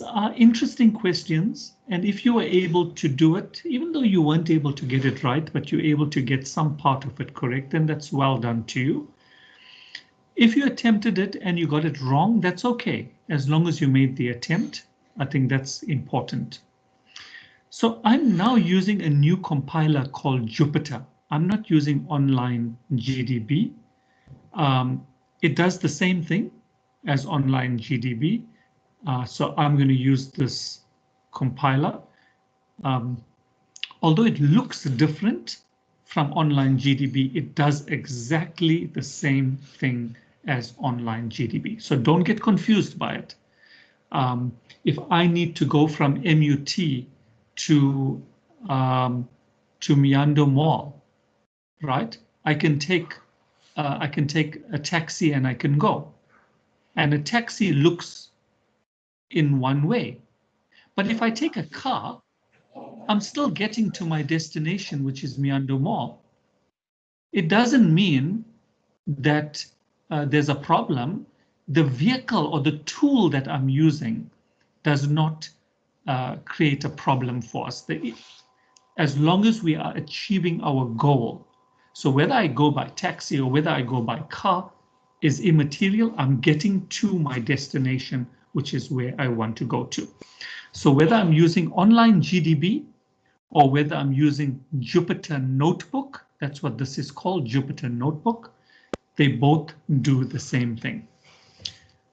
these are interesting questions, and if you were able to do it, even though you weren't able to get it right, but you're able to get some part of it correct, then that's well done to you. If you attempted it and you got it wrong, that's okay, as long as you made the attempt. I think that's important. So I'm now using a new compiler called Jupyter. I'm not using online GDB. It does the same thing as online GDB. So I'm going to use this compiler. Although it looks different from online GDB, it does exactly the same thing as online GDB. So don't get confused by it. If I need to go from MUT to Miando Mall, right? I can take a taxi and I can go. And a taxi looks in one way. But if I take a car, I'm still getting to my destination, which is Miando Mall. It doesn't mean that there's a problem. The vehicle or the tool that I'm using does not create a problem for us. As long as we are achieving our goal. So whether I go by taxi or whether I go by car is immaterial. I'm getting to my destination, which is where I want to go to. So whether I'm using online GDB or whether I'm using Jupyter Notebook, that's what this is called, Jupyter Notebook, they both do the same thing.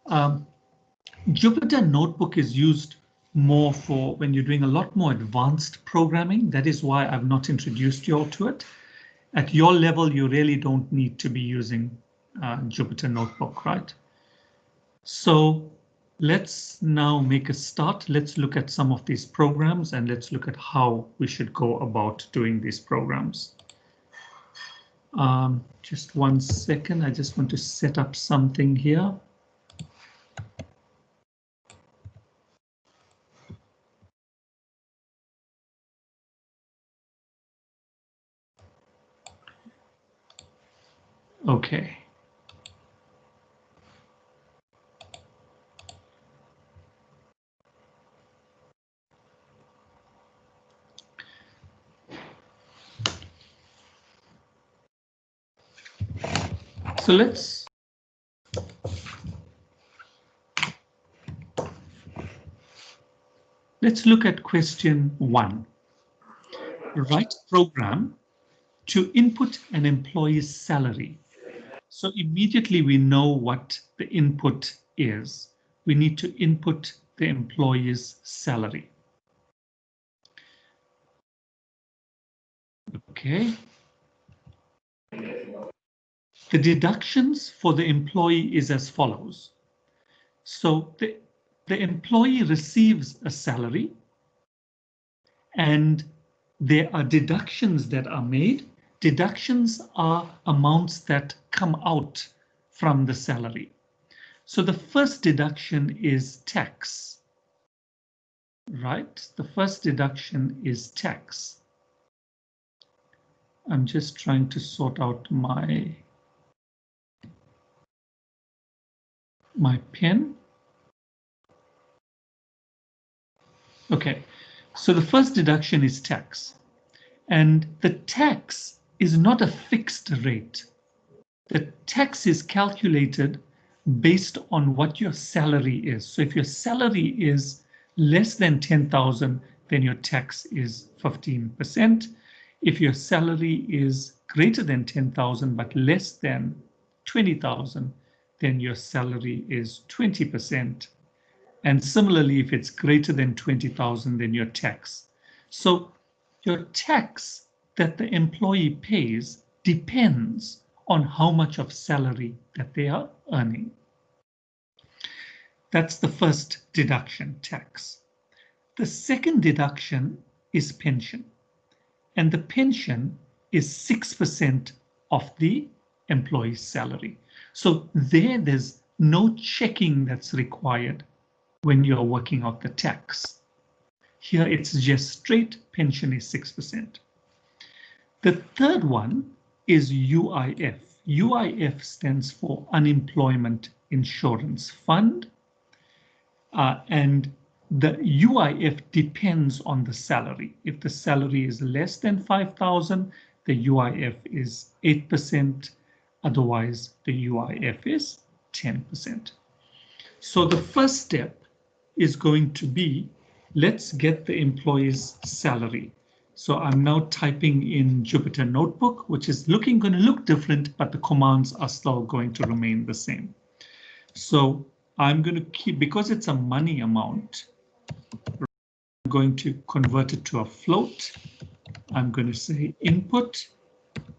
Jupyter Notebook is used more for when you're doing a lot more advanced programming. That is why I've not introduced you all to it. At your level, you really don't need to be using Jupyter Notebook, right? So let's now make a start. Let's look at some of these programs and let's look at how we should go about doing these programs. Just 1 second. I just want to set up something here. Okay. So let's look at question 1. Write a program to input an employee's salary. So immediately we know what the input is. We need to input the employee's salary. Okay. The deductions for the employee is as follows. So the employee receives a salary and there are deductions that are made. Deductions are amounts that come out from the salary. So the first deduction is tax, right? The first deduction is tax. I'm just trying to sort out my pen. Okay, so the first deduction is tax. And the tax is not a fixed rate. The tax is calculated based on what your salary is. So if your salary is less than 10,000, then your tax is 15%. If your salary is greater than 10,000 but less than 20,000, then your salary is 20%. And similarly, if it's greater than 20,000, then your tax. So your tax that the employee pays depends on how much of salary that they are earning. That's the first deduction, tax. The second deduction is pension. And the pension is 6% of the employee's salary. So there's no checking that's required when you're working out the tax. Here it's just straight pension is 6%. The third one is UIF. UIF stands for Unemployment Insurance Fund. And the UIF depends on the salary. If the salary is less than 5,000, the UIF is 8%. Otherwise, the UIF is 10%. So the first step is going to be, let's get the employee's salary. So I'm now typing in Jupyter Notebook, which is going to look different, but the commands are still going to remain the same. So I'm going to keep, because it's a money amount, I'm going to convert it to a float. I'm going to say input,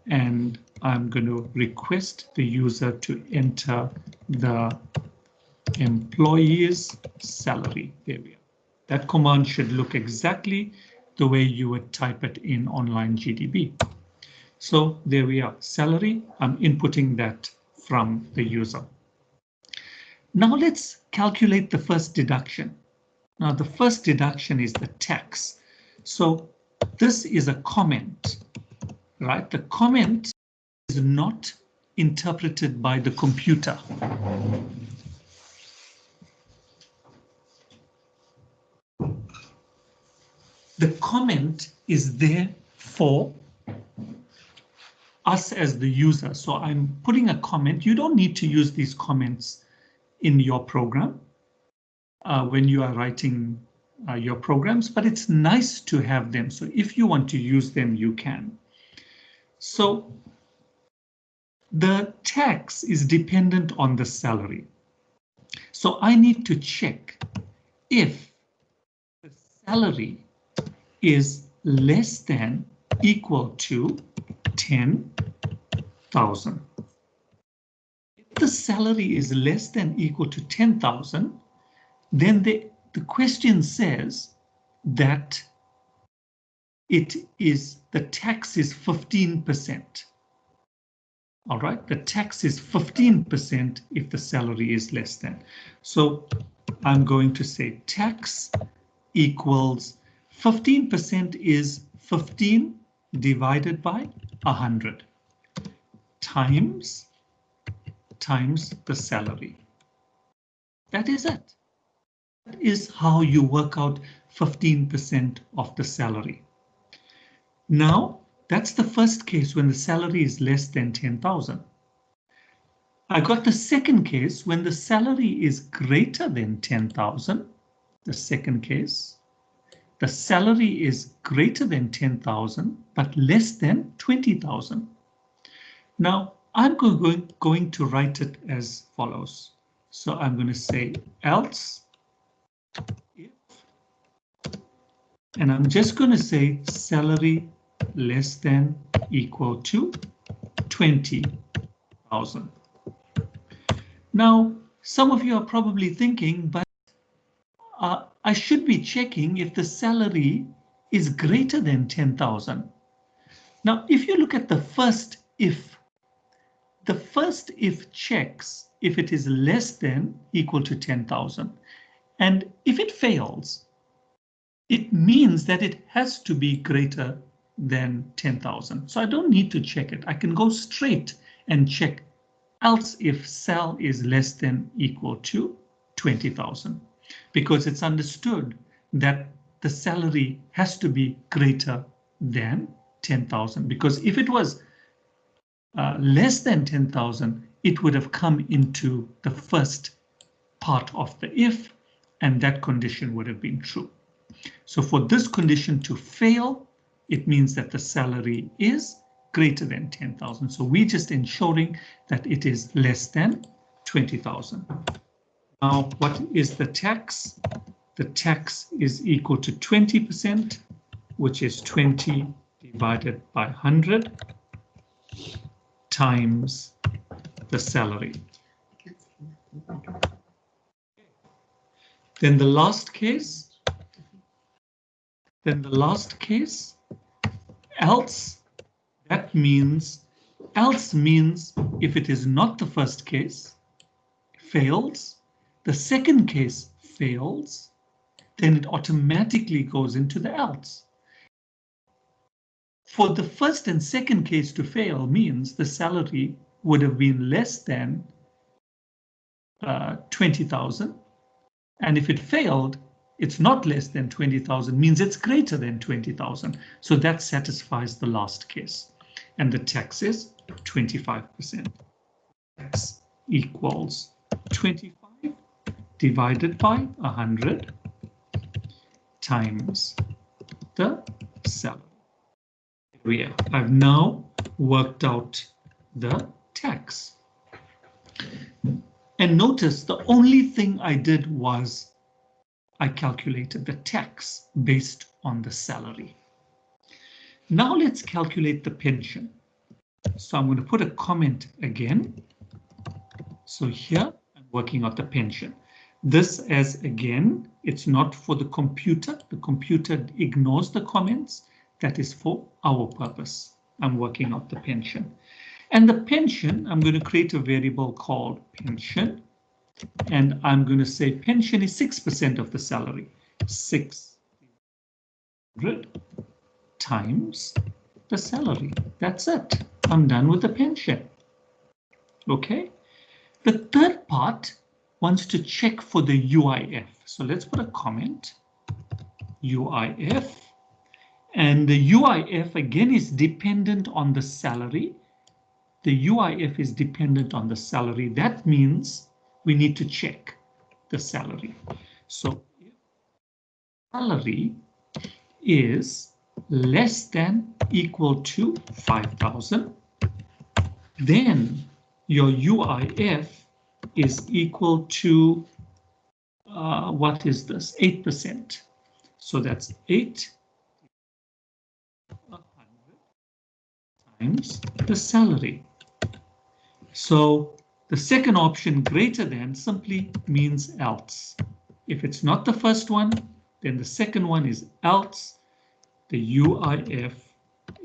and I'm going to request the user to enter the employee's salary. There we are. That command should look exactly the way you would type it in online GDB. So there we are, salary. I'm inputting that from the user. Now let's calculate the first deduction. Now the first deduction is the tax. So this is a comment, right? The comment is not interpreted by the computer. The comment is there for us as the user. So I'm putting a comment. You don't need to use these comments in your program when you are writing your programs, but it's nice to have them. So if you want to use them, you can. So the tax is dependent on the salary. So I need to check if the salary is less than equal to 10,000. If the salary is less than equal to 10,000, then the question says that the tax is 15%. All right, the tax is 15% if the salary is less than. So I'm going to say tax equals 15% is 15 divided by 100 times the salary. That is it. That is how you work out 15% of the salary. Now, that's the first case when the salary is less than 10,000. I got the second case when the salary is greater than 10,000. The second case, the salary is greater than 10,000, but less than 20,000. Now, I'm going to write it as follows. So I'm going to say else if, and I'm just going to say salary less than equal to 20,000. Now, some of you are probably thinking, but I should be checking if the salary is greater than 10,000. Now, if you look at the first if checks if it is less than equal to 10,000. And if it fails, it means that it has to be greater than 10,000. So I don't need to check it. I can go straight and check else if sal is less than equal to 20,000, because it's understood that the salary has to be greater than 10,000, because if it was less than 10,000, it would have come into the first part of the if, and that condition would have been true. So for this condition to fail, it means that the salary is greater than 10,000. So we're just ensuring that it is less than 20,000. Now, what is the tax? The tax is equal to 20%, which is 20 divided by 100 times the salary. Then the last case, else, else means if it is not the first case, fails, the second case fails, then it automatically goes into the else. For the first and second case to fail means the salary would have been less than 20,000. And if it failed, It's not less than 20,000 means it's greater than 20,000. So that satisfies the last case. And the tax is 25%. Tax equals 25 divided by 100 times the salary. Here I've now worked out the tax. And notice the only thing I did was I calculated the tax based on the salary. Now let's calculate the pension. So I'm going to put a comment again. So here I'm working out the pension. This as again, it's not for the computer. The computer ignores the comments. That is for our purpose. I'm working out the pension. And the pension, I'm going to create a variable called pension. And I'm going to say pension is 6% of the salary. 600 times the salary. That's it. I'm done with the pension. Okay. The third part wants to check for the UIF. So let's put a comment. UIF. And the UIF again is dependent on the salary. The UIF is dependent on the salary. That means we need to check the salary. So if salary is less than equal to 5,000, then your UIF is equal to what is this? 8%. So that's 8 times the salary. So the second option, greater than, simply means else. If it's not the first one, then the second one is else. The UIF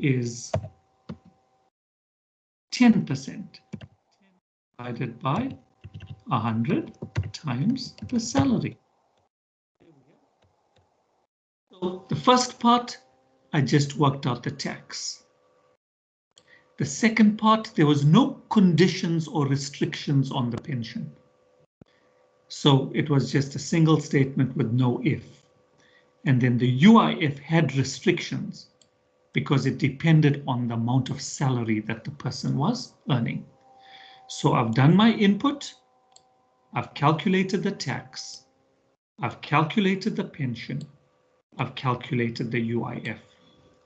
is 10% divided by 100 times the salary. So the first part, I just worked out the tax. The second part, there was no conditions or restrictions on the pension. So it was just a single statement with no if. And then the UIF had restrictions because it depended on the amount of salary that the person was earning. So I've done my input. I've calculated the tax. I've calculated the pension. I've calculated the UIF.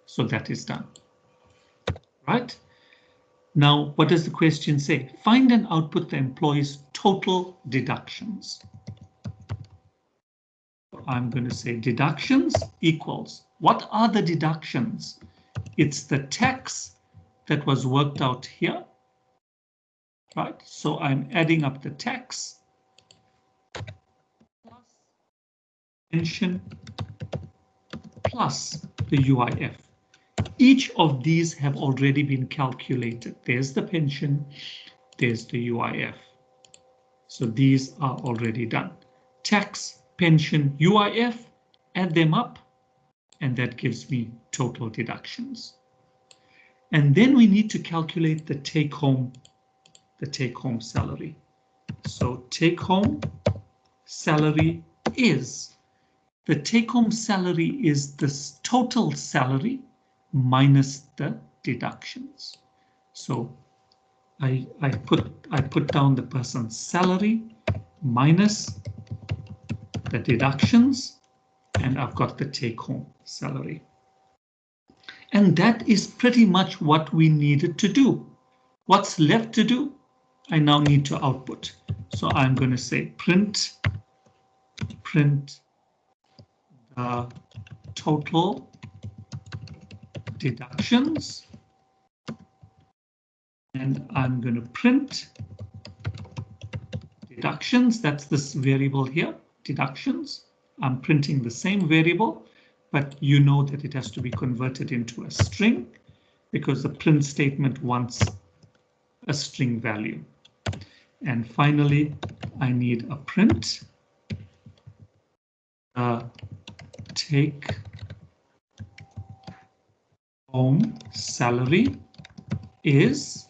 So that is done. Right? Now, what does the question say? Find and output the employee's total deductions. I'm going to say deductions equals. What are the deductions? It's the tax that was worked out here. Right? So I'm adding up the tax plus pension plus the UIF. Each of these have already been calculated. There's the pension, there's the UIF. So these are already done. Tax, pension, UIF, add them up, and that gives me total deductions. And then we need to calculate the take-home salary. So take-home salary is, the take-home salary is this total salary minus the deductions. So I put down the person's salary minus the deductions, and I've got the take-home salary. And that is pretty much what we needed to do. What's left to do? I now need to output. So I'm going to say print the total deductions, and I'm going to print deductions. That's this variable here, deductions. I'm printing the same variable, but you know that it has to be converted into a string because the print statement wants a string value. And finally, I need a print take home salary is,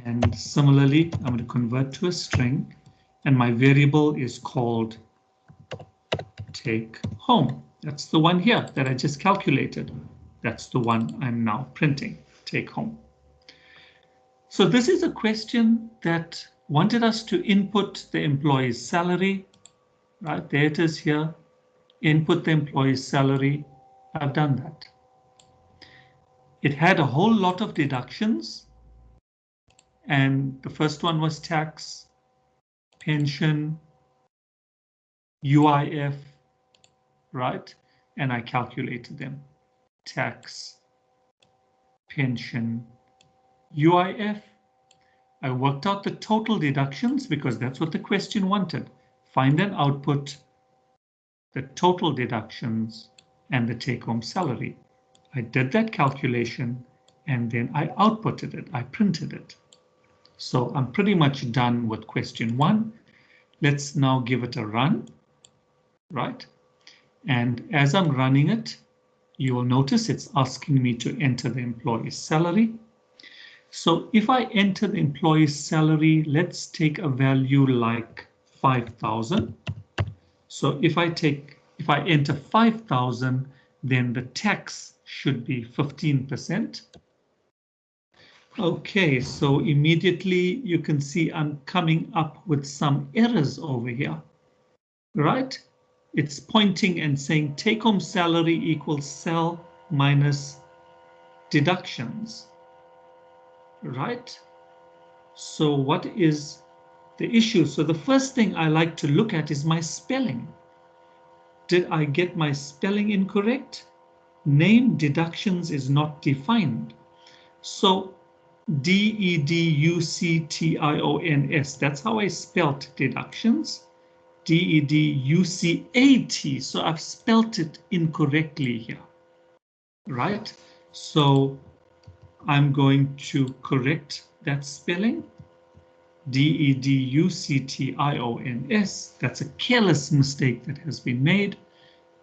and similarly, I'm going to convert to a string, and my variable is called take home. That's the one here that I just calculated. That's the one I'm now printing, take home. So this is a question that wanted us to input the employee's salary. Right, there it is here. Input the employee's salary. I've done that. It had a whole lot of deductions. And the first one was tax, pension, UIF, right? And I calculated them. Tax, pension, UIF. I worked out the total deductions because that's what the question wanted. Find and output the total deductions and the take-home salary. I did that calculation and then I outputted it. I printed it. So I'm pretty much done with question 1. Let's now give it a run, right? And as I'm running it, you will notice it's asking me to enter the employee's salary. So if I enter the employee's salary, let's take a value like 5,000. So if I enter 5,000, then the tax should be 15%. Okay, so immediately you can see I'm coming up with some errors over here, right? It's pointing and saying take-home salary equals cell minus deductions, right? So what is the issue? So the first thing I like to look at is my spelling. Did I get my spelling incorrect? Name deductions is not defined. So Deductions, that's how I spelt deductions. Deducat, so I've spelt it incorrectly here, right? So I'm going to correct that spelling. Deductions, that's a careless mistake that has been made.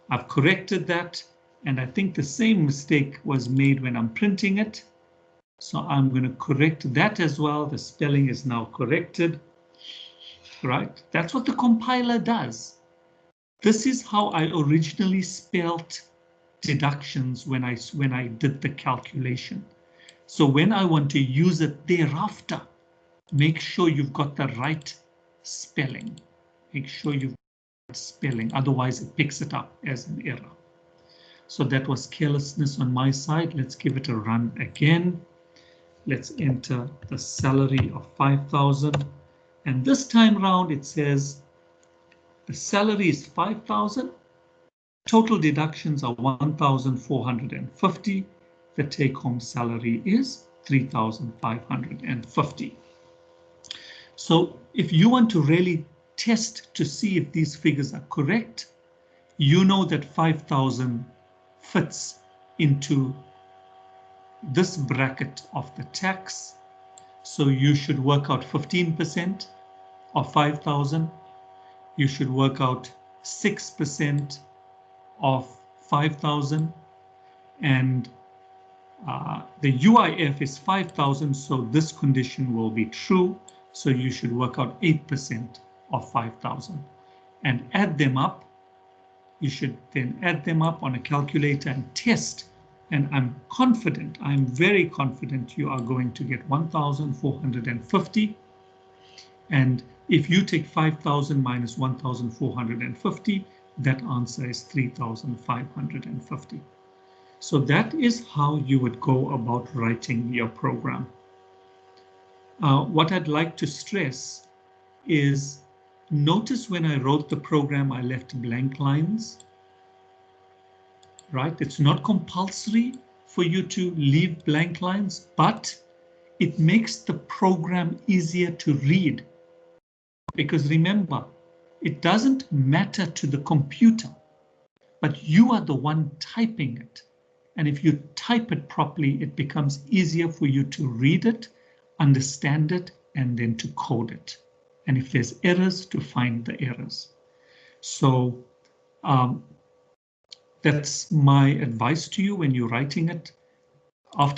I've corrected that, and I think the same mistake was made when I'm printing it. So I'm going to correct that as well. The spelling is now corrected, right? That's what the compiler does. This is how I originally spelled deductions when I did the calculation. So when I want to use it thereafter, make sure you've got the right spelling. Make sure you've got the right spelling, otherwise it picks it up as an error. So that was carelessness on my side. Let's give it a run again. Let's enter the salary of 5,000. And this time round, it says the salary is 5,000. Total deductions are 1,450. The take-home salary is 3,550. So if you want to really test to see if these figures are correct, you know that 5,000 fits into this bracket of the tax. So you should work out 15% of 5,000. You should work out 6% of 5,000. And the UIF is 5,000, so this condition will be true. So you should work out 8% of 5,000 and add them up. You should then add them up on a calculator and test. And I'm confident, I'm very confident you are going to get 1,450. And if you take 5,000 minus 1,450, that answer is 3,550. So that is how you would go about writing your program. What I'd like to stress is, notice when I wrote the program, I left blank lines. Right? It's not compulsory for you to leave blank lines, but it makes the program easier to read. Because remember, it doesn't matter to the computer, but you are the one typing it. And if you type it properly, it becomes easier for you to read it, understand it, and then to code it. And if there's errors, to find the errors. So that's my advice to you when you're writing it. After